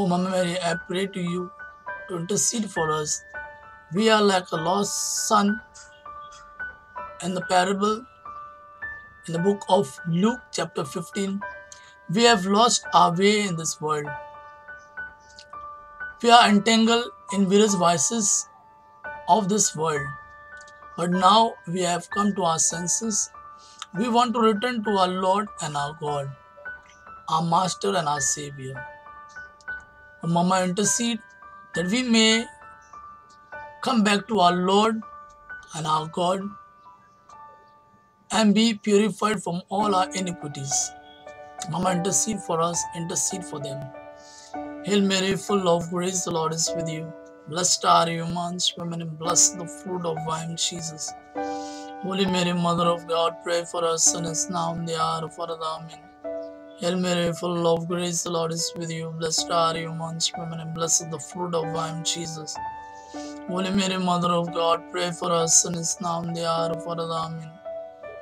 Oh, Mama Mary, I pray to you to intercede for us. We are like a lost son in the parable in the book of Luke, chapter 15. We have lost our way in this world. We are entangled in various vices of this world. But now we have come to our senses. We want to return to our Lord and our God, our Master and our Savior. Oh, Mama, intercede that we may come back to our Lord and our God and be purified from all our iniquities. Mama, intercede for us, intercede for them. Hail Mary, full of grace, the Lord is with you. Blessed are you amongst women, and blessed the fruit of womb, Jesus. Holy Mary, Mother of God, pray for us sinners now and the hour of our death. Amen. Hail Mary, full of grace, the Lord is with you. Blessed are you amongst women, and blessed the fruit of womb, Jesus. Holy Mary, Mother of God, pray for us sinners now and the hour of our death. Amen.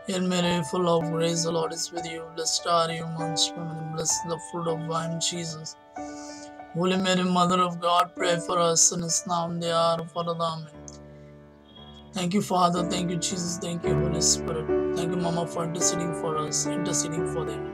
Hail Mary, full of grace, the Lord is with you. Blessed are you amongst women, and blessed the fruit of womb, Jesus. Holy Mary, Mother of God, pray for us sinners now and the hour of our death. Amen. Thank you, Father. Thank you, Jesus. Thank you, Holy Spirit. Thank you, Mama, for interceding for us, interceding for them.